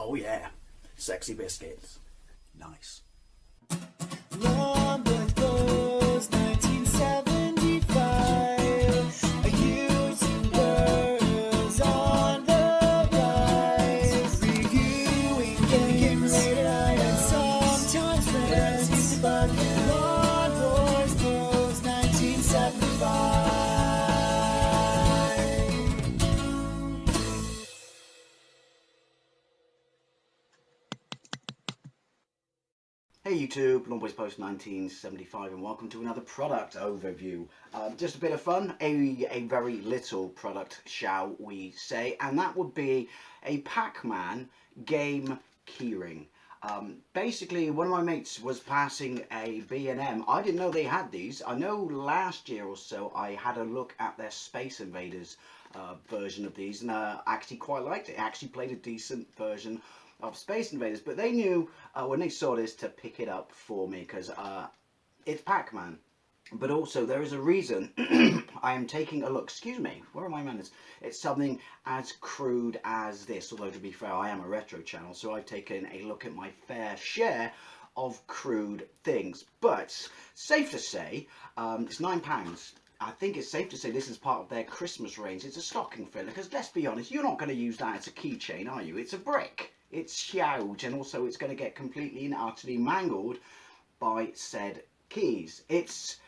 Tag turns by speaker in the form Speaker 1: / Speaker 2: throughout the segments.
Speaker 1: Oh yeah, sexy biscuits. Nice.
Speaker 2: Long boys blues, 1975. YouTubers on the rise. Reviewing games, rated I and sometimes friends. But Long boys blues, 1975.
Speaker 1: Hey YouTube, Longboys Post 1975 and welcome to another product overview. Just a bit of fun, a very little product shall we say, and that would be a Pac-Man game keyring. Basically, one of my mates was passing a B&M. I didn't know they had these. I know last year or so I had a look at their Space Invaders version of these and I actually quite liked it. I actually played a decent version of Space Invaders, but they knew when they saw this to pick it up for me because it's Pac-Man. But also there is a reason I am taking a look, excuse me, where are my manners? It's something as crude as this, although to be fair I am a retro channel, so I've taken a look at my fair share of crude things. But safe to say, it's £9. I think it's safe to say this is part of their Christmas range. It's a stocking filler, because let's be honest, you're not going to use that as a keychain, are you? It's a brick. It's huge, and also it's going to get completely and utterly mangled by said keys. It's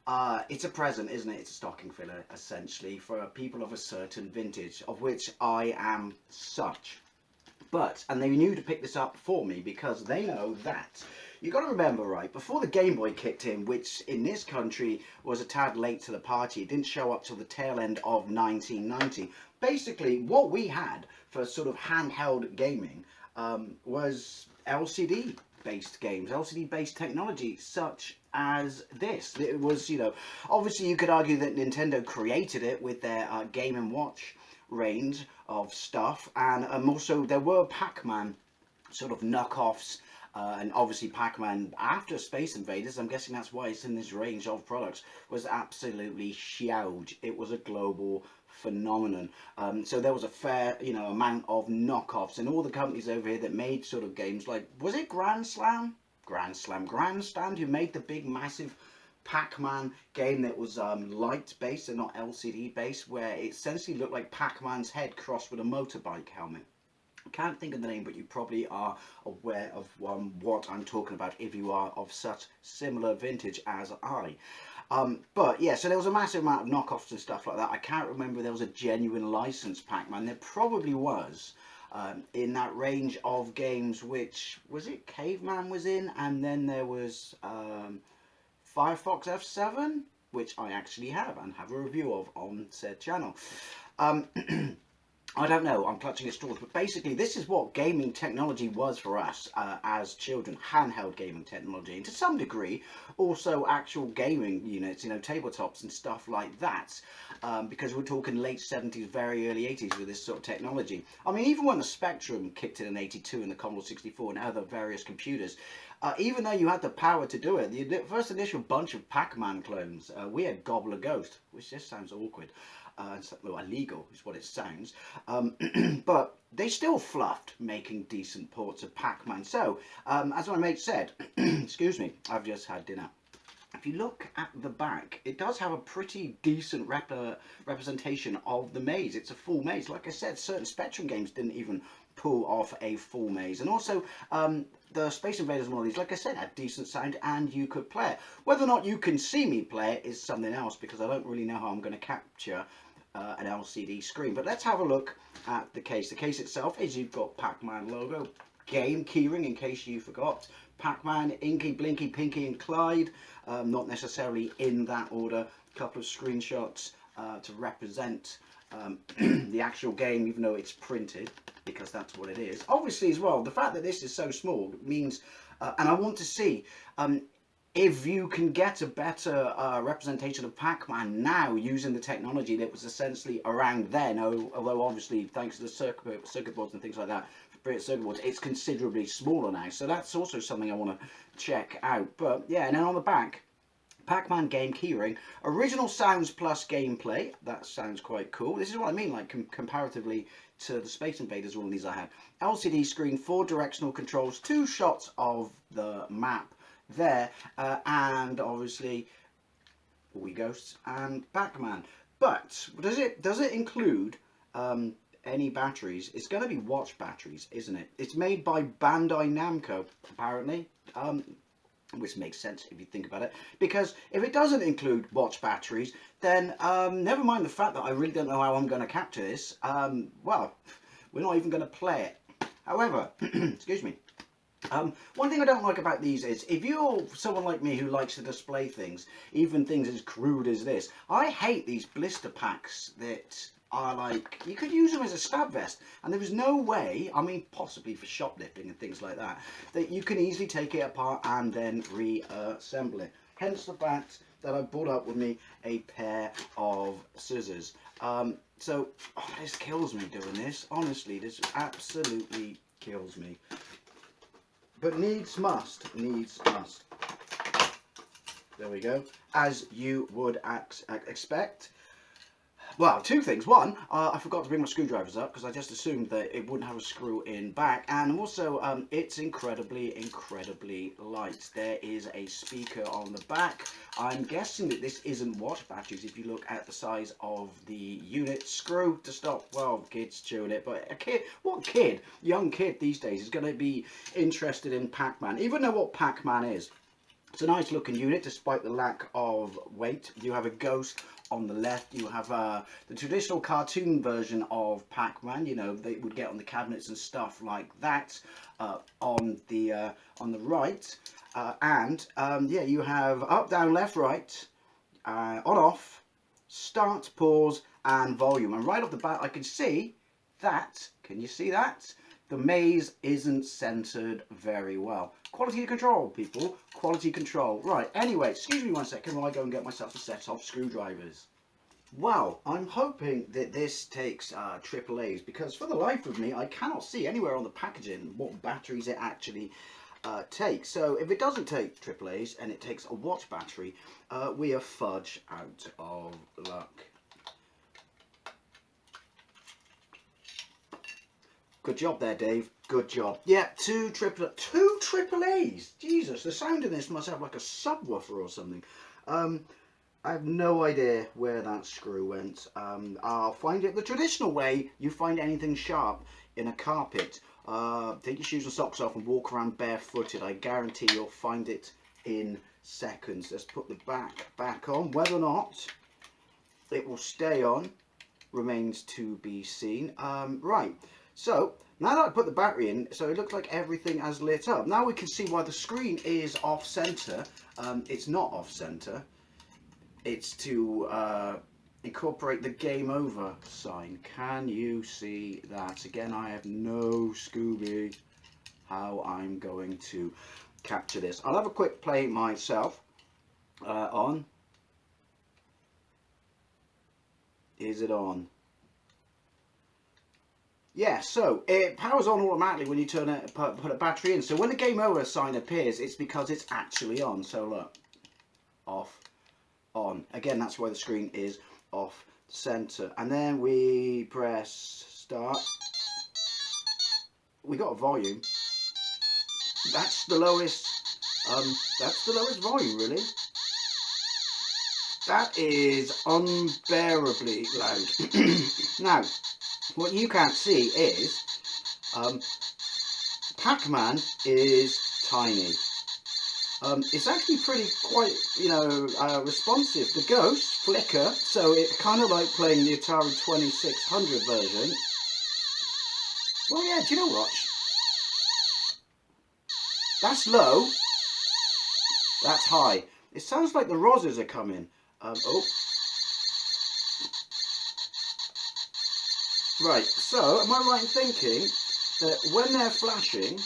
Speaker 1: a present, isn't it? It's a stocking filler, essentially, for people of a certain vintage, of which I am such. But, and they knew to pick this up for me because they know that. You got to remember, right, before the Game Boy kicked in, which in this country was a tad late to the party, it didn't show up till the tail end of 1990. Basically, what we had for sort of handheld gaming was LCD based games, LCD based technology such as this. It was, you know, obviously you could argue that Nintendo created it with their Game & Watch range of stuff, and also there were Pac-Man sort of knockoffs, and obviously Pac-Man after Space Invaders, I'm guessing that's why it's in this range of products, was absolutely huge. It was a global phenomenon. So there was a fair, you know, amount of knockoffs, and all the companies over here that made sort of games like, was it Grandstand, who made the big massive Pac-Man game that was light based and not LCD based, where it essentially looked like Pac-Man's head crossed with a motorbike helmet. I can't think of the name, but you probably are aware of what I'm talking about if you are of such similar vintage as I. But yeah, so there was a massive amount of knockoffs and stuff like that. I can't remember if there was a genuine licensed Pac-Man. There probably was. In that range of games, which was it Caveman was in, and then there was Firefox F7, which I actually have and have a review of on said channel. I don't know, I'm clutching at straws, but basically this is what gaming technology was for us as children, handheld gaming technology, and to some degree also actual gaming units, you know, tabletops and stuff like that, because we're talking late 70s, very early 80s with this sort of technology. I mean, even when the Spectrum kicked in '82 and the Commodore 64 and other various computers, even though you had the power to do it, the first initial bunch of Pac-Man clones, we had Gobbler Ghost, which just sounds awkward. Well, illegal is what it sounds, but they still fluffed making decent ports of Pac-Man. So, as my mate said, excuse me, I've just had dinner. If you look at the back, it does have a pretty decent representation of the maze. It's a full maze. Like I said, certain Spectrum games didn't even pull off a full maze. And also, the Space Invaders one of these, like I said, had decent sound and you could play it. Whether or not you can see me play it is something else, because I don't really know how I'm going to capture an LCD screen. But let's have a look at the case. The case itself is, you've got Pac-Man logo, game keyring in case you forgot, Pac-Man, Inky, Blinky, Pinky and Clyde, not necessarily in that order, a couple of screenshots to represent the actual game, even though it's printed, because that's what it is. Obviously as well, the fact that this is so small means, and I want to see if you can get a better representation of Pac-Man now using the technology that was essentially around then, although obviously thanks to the circuit boards and things like that, circuit boards, it's considerably smaller now. So that's also something I want to check out. But yeah, and then on the back, Pac-Man game keyring, original sounds plus gameplay. That sounds quite cool. This is what I mean, like comparatively to the Space Invaders, all of these I had. LCD screen, 4 directional controls, 2 shots of the map there, and obviously Wee Ghosts and Pac-Man. But does it include any batteries? It's going to be watch batteries, isn't it? It's made by Bandai Namco, apparently. Which makes sense if you think about it, because if it doesn't include watch batteries, then never mind the fact that I really don't know how I'm going to capture this. Well, we're not even going to play it. However, excuse me. One thing I don't like about these is, if you're someone like me who likes to display things, even things as crude as this, I hate these blister packs that are like, you could use them as a stab vest, and there is no way, I mean possibly for shoplifting and things like that, that you can easily take it apart and then reassemble it. Hence the fact that I brought up with me a pair of scissors. This kills me doing this, honestly, this absolutely kills me. But needs must, needs must. There we go, as you would expect. Well, 2 things. One, I forgot to bring my screwdrivers up because I just assumed that it wouldn't have a screw in back. And also, it's incredibly, incredibly light. There is a speaker on the back. I'm guessing that this isn't watch batteries if you look at the size of the unit. Screw to stop, well, kids chewing it. But a kid, what kid, young kid these days is going to be interested in Pac-Man? Even know what Pac-Man is. It's a nice looking unit despite the lack of weight. You have a ghost on the left. You have the traditional cartoon version of Pac-Man. You know, they would get on the cabinets and stuff like that. On the right, yeah, you have up, down, left, right, on, off, start, pause, and volume. And right off the bat, I can see that. Can you see that? The maze isn't centered very well. Quality control, people. Quality control. Right, anyway, excuse me 1 second while I go and get myself a set of screwdrivers. Well, I'm hoping that this takes AAA's, because for the life of me, I cannot see anywhere on the packaging what batteries it actually takes. So if it doesn't take AAA's and it takes a watch battery, we are fudge out of luck. Good job there, Dave. Good job. Yeah, two AAA's. Jesus, the sound in this must have like a subwoofer or something. I have no idea where that screw went. I'll find it the traditional way you find anything sharp in a carpet. Take your shoes and socks off and walk around barefooted. I guarantee you'll find it in seconds. Let's put the back on. Whether or not it will stay on remains to be seen. Right. So, now that I put the battery in, so it looks like everything has lit up. Now we can see why the screen is off center. It's not off center. It's to incorporate the game over sign. Can you see that? Again, I have no Scooby how I'm going to capture this. I'll have a quick play myself. On. Is it on? Yeah, so it powers on automatically when you turn it, put a battery in. So when the game over sign appears, it's because it's actually on. So look, off, on. Again, that's why the screen is off center. And then we press start. We got a volume. That's the lowest. That's the lowest volume, really. That is unbearably loud. Now, what you can't see is Pac-Man is tiny. It's actually quite, responsive. The ghosts flicker, so it's kind of like playing the Atari 2600 version. Well, yeah, do you know what? That's low. That's high. It sounds like the rozzers are coming. Right, so am I right in thinking that when they're flashing,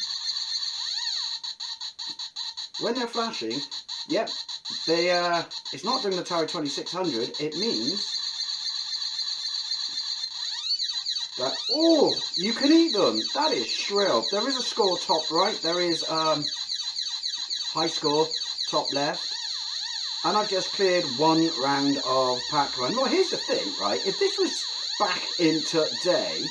Speaker 1: yep, it's not doing the Atari 2600, it means that, oh, you can eat them. That is shrill. There is a score top right, there is high score top left, And I've just cleared one round of Pac-Man. Well, here's the thing, right? If this was back in today,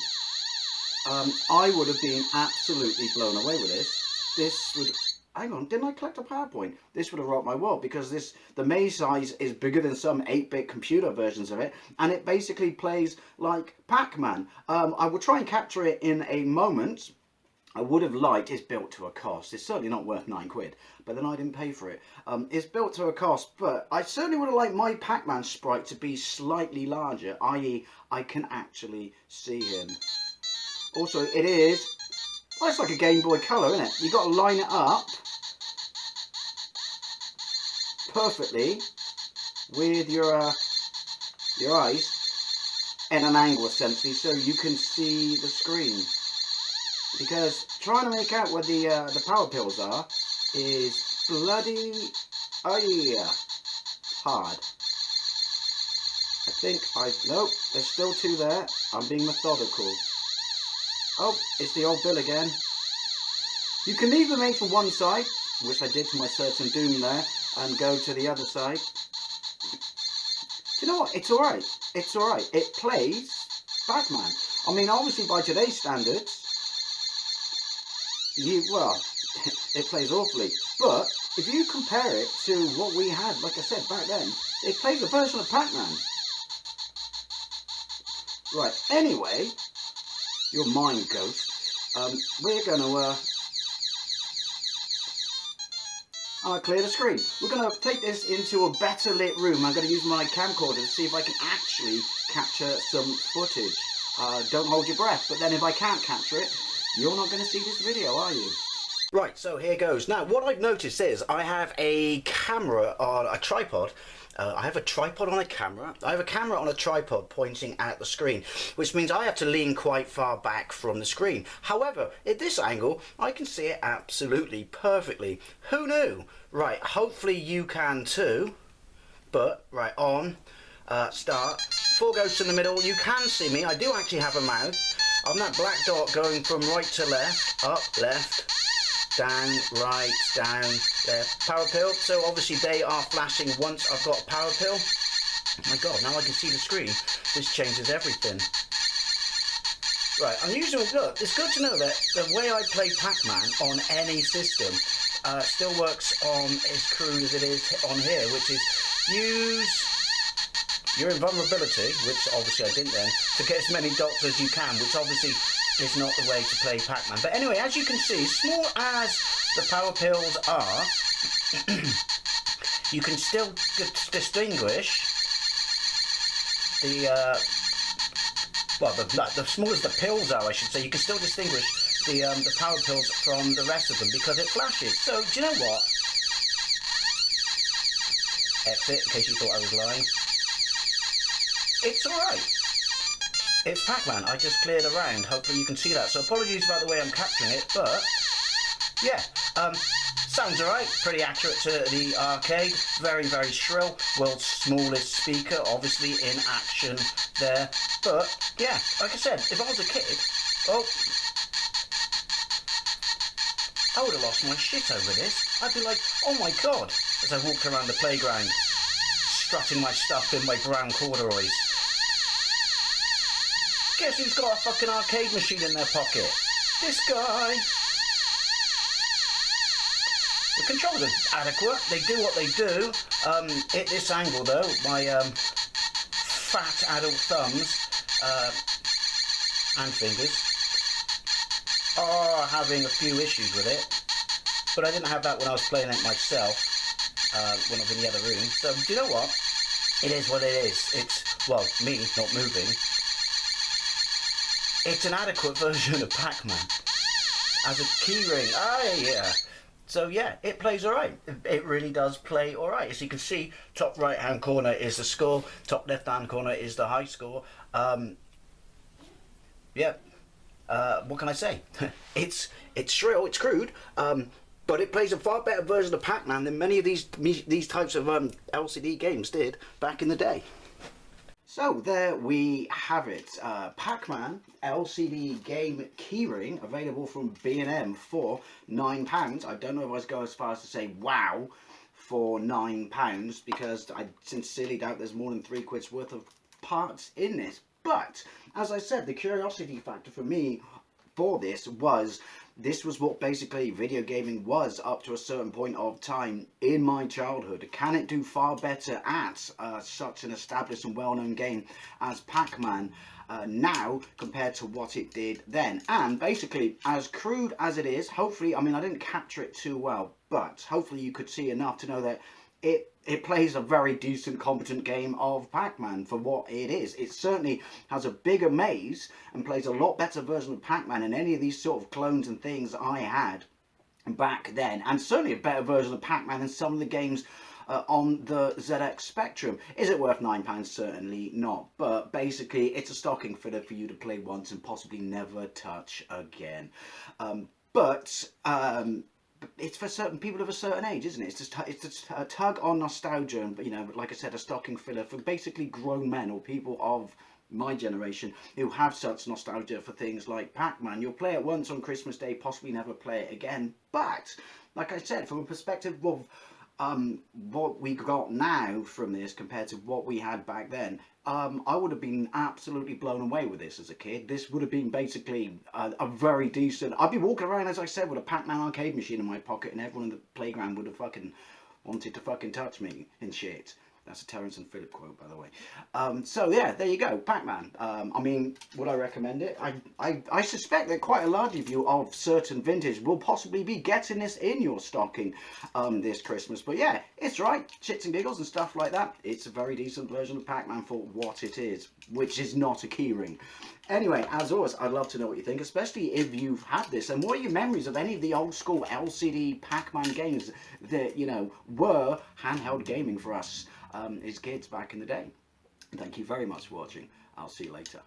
Speaker 1: I would have been absolutely blown away with this. This would... Hang on, didn't I collect a PowerPoint? This would have rocked my world, because the maze size is bigger than some 8-bit computer versions of it, and it basically plays like Pac-Man. I will try and capture it in a moment. I would have liked, it's built to a cost. It's certainly not worth £9, but then I didn't pay for it. It's built to a cost, but I certainly would have liked my Pac-Man sprite to be slightly larger, i.e. I can actually see him. Also, it is, well, it's like a Game Boy Color, isn't it? You've got to line it up perfectly with your eyes in an angle, essentially, so you can see the screen. Because trying to make out where the power pills are is bloody, oh yeah, hard. I think nope, there's still 2 there. I'm being methodical. Oh, it's the old bill again. You can leave them made from one side, which I did to my certain doom there, and go to the other side. Do you know what? It's alright. It's alright. It plays Pac-Man. I mean, obviously by today's standards, well, it plays awfully. But if you compare it to what we had, like I said, back then, it plays a version of Pac-Man. Right, anyway, your mind ghost. We're going to clear the screen. We're going to take this into a better lit room. I'm going to use my camcorder to see if I can actually capture some footage. Don't hold your breath, but then if I can't capture it, you're not going to see this video, are you? Right, so here goes. Now, what I've noticed is I have a camera on a tripod. I have a tripod on a camera. I have a camera on a tripod pointing at the screen, which means I have to lean quite far back from the screen. However, at this angle, I can see it absolutely perfectly. Who knew? Right, hopefully you can too. But, right, on, start. 4 goes to the middle. You can see me. I do actually have a mouth. I'm that black dot going from right to left, up, left, down, right, down, left. Power pill. So obviously they are flashing once I've got a power pill. Oh my god, now I can see the screen. This changes everything. Right, I'm using, look, it's good to know that the way I play Pac-Man on any system still works on as crude as it is on here, which is use your invulnerability, which obviously I didn't then, to get as many dots as you can, which obviously is not the way to play Pac-Man. But anyway, as you can see, small as the power pills are, you can still distinguish the, well, the small as the pills are, I should say, you can still distinguish the power pills from the rest of them because it flashes. So, do you know what? Exit, in case you thought I was lying. It's alright. It's Pac-Man. I just cleared a round. Hopefully you can see that. So apologies about the way I'm capturing it, but yeah, sounds alright. Pretty accurate to the arcade. Very, very shrill. World's smallest speaker, obviously in action there. But yeah, like I said, if I was a kid, oh, I would have lost my shit over this. I'd be like, oh my god, as I walked around the playground, strutting my stuff in my brown corduroys. Guess who's got a fucking arcade machine in their pocket? This guy. The controls are adequate. They do what they do. At this angle though, my fat adult thumbs and fingers are having a few issues with it. But I didn't have that when I was playing it myself, when I was in the other room. So, do you know what? It is what it is. It's, well, me not moving. It's an adequate version of Pac-Man. As a keyring. Ah, yeah. So, yeah, it plays alright. It really does play alright. As you can see, top right-hand corner is the score. Top left-hand corner is the high score. Yeah. What can I say? It's shrill, it's crude, but it plays a far better version of Pac-Man than many of these types of LCD games did back in the day. So there we have it, Pac-Man LCD game keyring, available from B&M for £9. I don't know if I was going as far as to say wow, for £9 because I sincerely doubt there's more than £3 worth of parts in this. But as I said, the curiosity factor for me for this was what basically video gaming was up to a certain point of time in my childhood. Can it do far better at such an established and well-known game as Pac-Man now compared to what it did then? And basically, as crude as it is, hopefully, I mean, I didn't capture it too well, but hopefully you could see enough to know that it plays a very decent, competent game of Pac-Man for what it is. It certainly has a bigger maze and plays a lot better version of Pac-Man than any of these sort of clones and things I had back then. And certainly a better version of Pac-Man than some of the games on the ZX Spectrum. Is it worth £9? Certainly not. But basically, it's a stocking filler for you to play once and possibly never touch again. It's for certain people of a certain age, isn't it? It's just a tug on nostalgia, and, you know, like I said, a stocking filler for basically grown men or people of my generation who have such nostalgia for things like Pac-Man. You'll play it once on Christmas Day, possibly never play it again. But like I said, from a perspective of what we got now from this compared to what we had back then, I would have been absolutely blown away with this as a kid. This would have been basically a very decent... I'd be walking around, as I said, with a Pac-Man arcade machine in my pocket, and everyone in the playground would have fucking wanted to fucking touch me and shit. That's a Terrence and Phillip quote, by the way. So yeah, there you go, Pac-Man. I mean, would I recommend it? I suspect that quite a large of you of certain vintage will possibly be getting this in your stocking this Christmas. But yeah, it's right, shits and giggles and stuff like that. It's a very decent version of Pac-Man for what it is, which is not a keyring. Anyway, as always, I'd love to know what you think, especially if you've had this, and what are your memories of any of the old school LCD Pac-Man games that, you know, were handheld gaming for us as kids back in the day. Thank you very much for watching. I'll see you later.